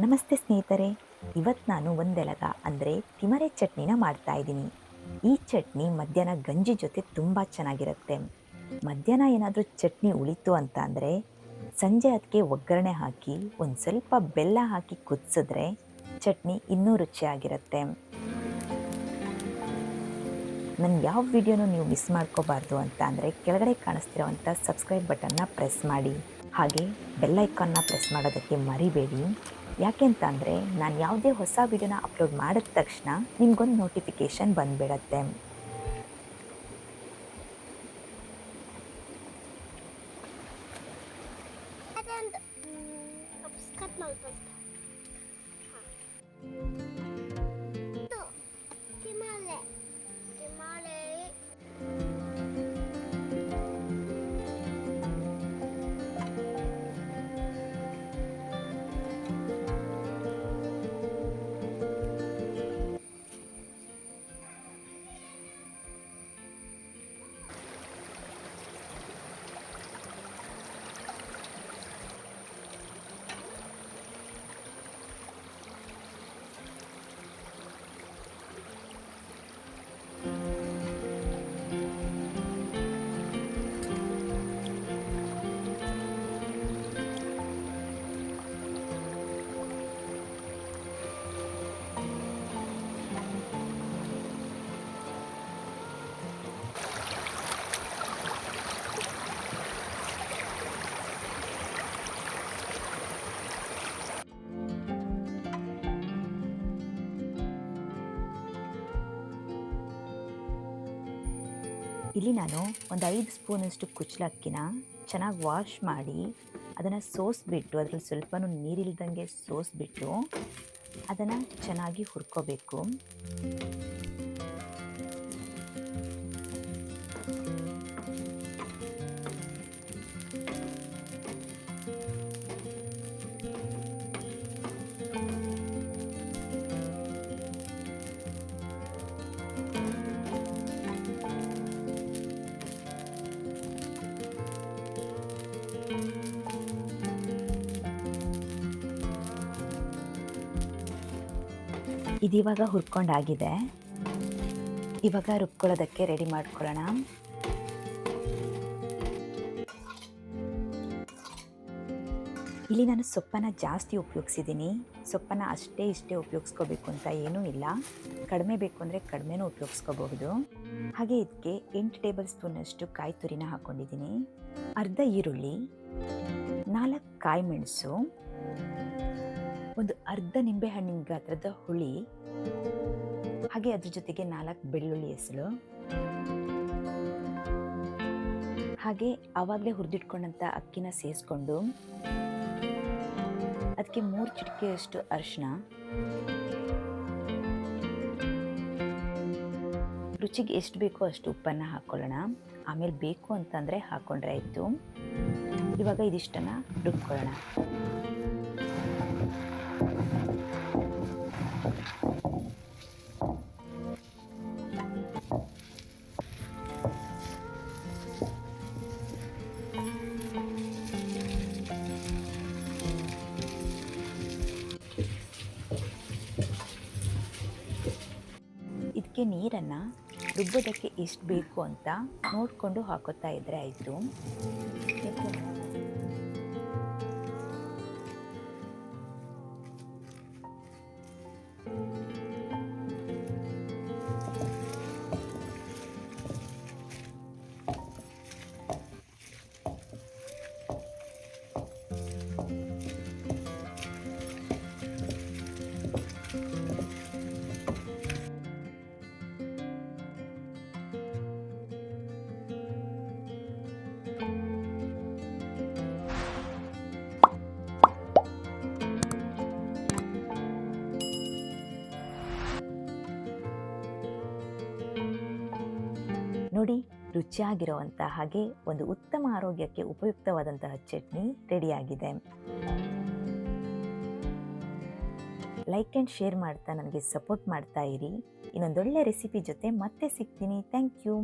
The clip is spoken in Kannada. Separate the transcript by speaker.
Speaker 1: ನಮಸ್ತೆ ಸ್ನೇಹಿತರೆ. ಇವತ್ತು ನಾನು ಒಂದೆಲಗ ಅಂದರೆ ತಿಮರೆ ಚಟ್ನಿನ ಮಾಡ್ತಾ ಇದ್ದೀನಿ. ಈ ಚಟ್ನಿ ಮಧ್ಯಾಹ್ನ ಗಂಜಿ ಜೊತೆ ತುಂಬ ಚೆನ್ನಾಗಿರುತ್ತೆ. ಮಧ್ಯಾಹ್ನ ಏನಾದರೂ ಚಟ್ನಿ ಉಳಿತು ಅಂತ ಅಂದರೆ ಸಂಜೆ ಅದಕ್ಕೆ ಒಗ್ಗರಣೆ ಹಾಕಿ ಒಂದು ಸ್ವಲ್ಪ ಬೆಲ್ಲ ಹಾಕಿ ಕುದಿಸಿದ್ರೆ ಚಟ್ನಿ ಇನ್ನೂ ರುಚಿಯಾಗಿರುತ್ತೆ. ನನ್ನ ಯಾವ ವಿಡಿಯೋನೂ ನೀವು ಮಿಸ್ ಮಾಡ್ಕೋಬಾರ್ದು ಅಂತ ಅಂದರೆ ಕೆಳಗಡೆ ಕಾಣಿಸ್ತಿರೋವಂಥ ಸಬ್ಸ್ಕ್ರೈಬ್ ಬಟನ್ನ ಪ್ರೆಸ್ ಮಾಡಿ. ಹಾಗೆ ಬೆಲ್ ಐಕಾನ್ನ ಪ್ರೆಸ್ ಮಾಡೋದಕ್ಕೆ ಮರಿಬೇಡಿ. ಯಾಕೆ ಅಂತ ಅಂದರೆ ನಾನು ಯಾವುದೇ ಹೊಸ ವಿಡಿಯೋನ ಅಪ್ಲೋಡ್ ಮಾಡಿದ ತಕ್ಷಣ ನಿಮ್ಗೊಂದು ನೋಟಿಫಿಕೇಷನ್ ಬಂದುಬಿಡತ್ತೆ.
Speaker 2: ಅದೊಂದು ಕಟ್ ಮಾಡ್ಬೋದು. ಇದು ಹಿಮಾಲಯ ಹಿಮಾಲಯ
Speaker 1: ಇಲ್ಲಿ ನಾನು ಒಂದು 5 ಸ್ಪೂನಷ್ಟು ಕುಚ್ಚಲಕ್ಕಿನ ಚೆನ್ನಾಗಿ ವಾಶ್ ಮಾಡಿ ಅದನ್ನು ಸೋಸಿಬಿಟ್ಟು ಅದರಲ್ಲಿ ಸ್ವಲ್ಪನೂ ನೀರಿಲ್ದಂಗೆ ಸೋಸಿಬಿಟ್ಟು ಅದನ್ನು ಚೆನ್ನಾಗಿ ಹುರ್ಕೋಬೇಕು. ಇದಿವಾಗ ಹುರ್ಕೊಂಡಾಗಿದೆ. ಇವಾಗ ರುಬ್ಕೊಳ್ಳೋದಕ್ಕೆ ರೆಡಿ ಮಾಡ್ಕೊಳ್ಳೋಣ. ಇಲ್ಲಿ ನಾನು ಸೊಪ್ಪನ್ನು ಜಾಸ್ತಿ ಉಪಯೋಗಿಸಿದ್ದೀನಿ. ಸೊಪ್ಪನ್ನು ಅಷ್ಟೇ ಇಷ್ಟೇ ಉಪಯೋಗಿಸ್ಕೋಬೇಕು ಅಂತ ಏನೂ ಇಲ್ಲ. ಕಡಿಮೆ ಬೇಕು ಅಂದರೆ ಕಡಿಮೆನೂ ಉಪಯೋಗಿಸ್ಕೋಬಹುದು. ಹಾಗೆ ಇದಕ್ಕೆ 8 ಟೇಬಲ್ ಸ್ಪೂನಷ್ಟು ಕಾಯಿ ತುರಿನ ಹಾಕ್ಕೊಂಡಿದ್ದೀನಿ. ಅರ್ಧ ಈರುಳ್ಳಿ, 4 ಕಾಯಿ ಮೆಣಸು, ಒಂದು ಅರ್ಧ ನಿಂಬೆಹಣ್ಣಿನ ಗಾತ್ರದ ಹುಳಿ, ಹಾಗೆ ಅದ್ರ ಜೊತೆಗೆ 4 ಬೆಳ್ಳುಳ್ಳಿ ಎಸಳು, ಹಾಗೆ ಆವಾಗಲೇ ಹುರಿದಿಟ್ಕೊಂಡಂಥ ಅಕ್ಕಿನ ಸೇರಿಸ್ಕೊಂಡು ಅದಕ್ಕೆ 3 ಚಿಟಿಕೆಯಷ್ಟು ಅರಿಶಿನ, ರುಚಿಗೆ ಎಷ್ಟು ಬೇಕೋ ಅಷ್ಟು ಉಪ್ಪನ್ನು ಹಾಕ್ಕೊಳ್ಳೋಣ. ಆಮೇಲೆ ಬೇಕು ಅಂತಂದರೆ ಹಾಕ್ಕೊಂಡ್ರೆ ಆಯಿತು. ಇವಾಗ ಇದಿಷ್ಟನ್ನು ರುಬ್ಕೊಳ್ಳೋಣ. ಇದಕ್ಕೆ ನೀರನ್ನು ರುಬ್ಬೋದಕ್ಕೆ ಎಷ್ಟು ಬೇಕು ಅಂತ ನೋಡಿಕೊಂಡು ಹಾಕೋತಾ ಇದ್ದರೆ ಆಯಿತು. ನೋಡಿ, ರುಚಿಯಾಗಿರುವಂಥ ಹಾಗೆ ಒಂದು ಉತ್ತಮ ಆರೋಗ್ಯಕ್ಕೆ ಉಪಯುಕ್ತವಾದಂತಹ ಚಟ್ನಿ ರೆಡಿಯಾಗಿದೆ. ಲೈಕ್ ಆ್ಯಂಡ್ ಶೇರ್ ಮಾಡ್ತಾ ನನಗೆ ಸಪೋರ್ಟ್ ಮಾಡ್ತಾ ಇರಿ. ಇನ್ನೊಂದೊಳ್ಳೆ ರೆಸಿಪಿ ಜೊತೆ ಮತ್ತೆ ಸಿಗ್ತೀನಿ. Thank you.